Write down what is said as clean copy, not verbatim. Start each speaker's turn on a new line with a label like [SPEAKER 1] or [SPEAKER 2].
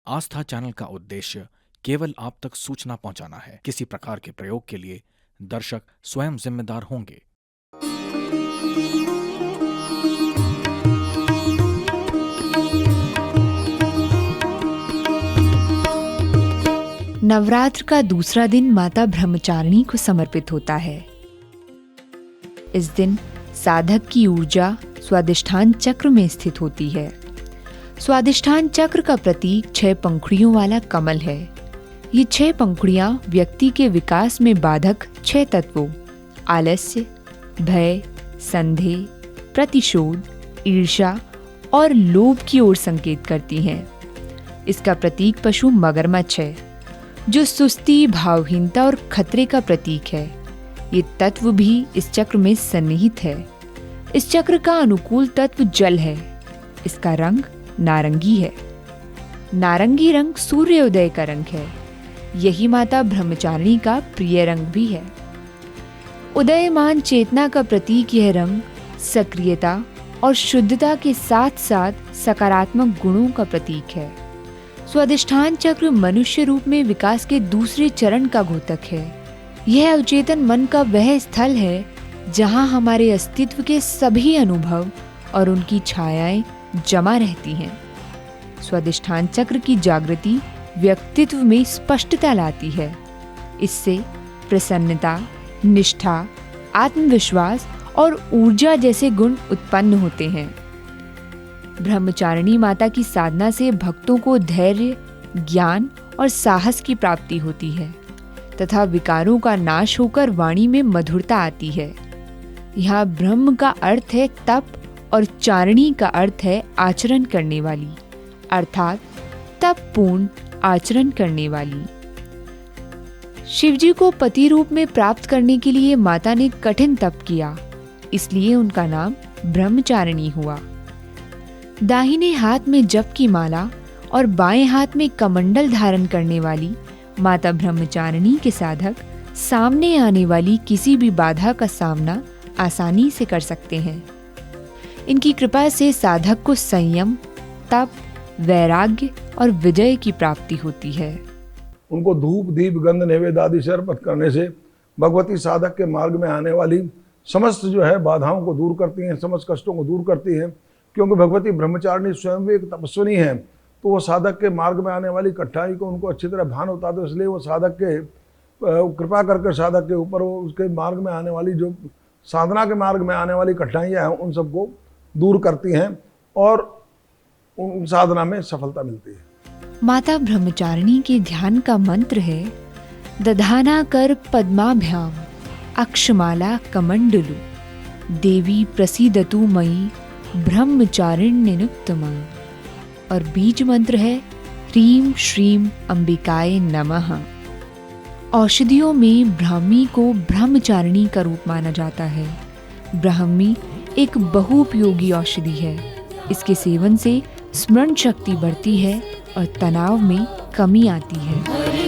[SPEAKER 1] आस्था channel का उद्देश्य केवल आप तक सूचना पहुंचाना है। किसी प्रकार के प्रयोग के लिए दर्शक स्वयं जिम्मेदार होंगे।
[SPEAKER 2] नवरात्र का दूसरा दिन माता ब्रह्मचारिणी को समर्पित होता है। इस दिन साधक की ऊर्जा स्वादिष्ठान चक्र में स्थित होती है। स्वादिष्ठान चक्र का प्रतीक 6 पंखुड़ियों वाला कमल है। ये 6 पंखुड़ियां व्यक्ति के विकास में बाधक 6 तत्वों आलस्य, भय, संदेह, प्रतिशोध, ईर्ष्या और लोभ की ओर संकेत करती हैं। इसका प्रतीक पशु मगरमच्छ है, जो सुस्ती, भावहीनता और खतरे का प्रतीक है। ये तत्व भी इस चक्र में सन्निहित है। इस चक्र का अनुकूल तत्व जल है। इसका रंग नारंगी है। नारंगी रंग सूर्योदय का रंग है। यही माता ब्रह्मचारिणी का प्रिय रंग भी है। उदयमान चेतना का प्रतीक यह रंग सक्रियता और शुद्धता के साथ साथ सकारात्मक गुणों का प्रतीक है। स्वादिष्ठान चक्र मनुष्य रूप में विकास के दूसरे चरण का द्योतक है। यह अवचेतन मन का वह स्थल है जहां हमारे अस्तित्व के सभी अनुभव और उनकी छायाएं जमा रहती हैं। स्वादिष्ठान चक्र की जागृति व्यक्तित्व में स्पष्टता लाती है। इससे प्रसन्नता, निष्ठा, आत्मविश्वास और ऊर्जा जैसे गुण उत्पन्न होते हैं। ब्रह्मचारिणी माता की साधना से भक्तों को धैर्य, ज्ञान और साहस की प्राप्ति होती है तथा विकारों का नाश होकर वाणी में मधुरता आती है। यहाँ ब्रह्म का अर्थ है तप और चारिणी का अर्थ है आचरण करने वाली, अर्थात तप पूर्ण आचरण करने वाली। शिवजी को पति रूप में प्राप्त करने के लिए माता ने कठिन तप किया, इसलिए उनका नाम ब्रह्मचारिणी हुआ। दाहिने हाथ में जप की माला और बाएं हाथ में कमंडल धारण करने वाली माता ब्रह्मचारिणी के साधक सामने आने वाली किसी भी बाधा का सामना आसानी से कर सकते हैं। इनकी कृपा से साधक को संयम, तप, वैराग्य और विजय की प्राप्ति होती है।
[SPEAKER 3] उनको धूप, दीप, गंध, नैवेद्य आदि से अर्पित करने से भगवती साधक के मार्ग में आने वाली समस्त बाधाओं को दूर करती हैं, समस्त कष्टों को दूर करती हैं। क्योंकि भगवती ब्रह्मचारिणी स्वयं भी एक तपस्विनी है, तो वो साधक के मार्ग में आने वाली कठिनाई को उनको अच्छी तरह भान होता है। तो इसलिए वो साधक के कृपा करके साधक के ऊपर वो उसके मार्ग में आने वाली जो साधना के मार्ग में आने वाली कठिनाइयाँ हैं उन सबको दूर करती हैं और उन साधना में सफलता मिलती है।
[SPEAKER 2] माता ब्रह्मचारिणी के ध्यान का मंत्र है दधाना कर पद्माभ्याम अक्षमाला कमंडलु देवी प्रसीदतु मयि ब्रह्मचारिण्यनुत्तमा। और बीज मंत्र है ह्रीं श्रीं अंबिकाय नमः। औषधियों में ब्राह्मी को ब्रह्मचारिणी का रूप माना जाता है। ब्राह्मी एक बहुउपयोगी औषधि है। इसके सेवन से स्मरण शक्ति बढ़ती है और तनाव में कमी आती है।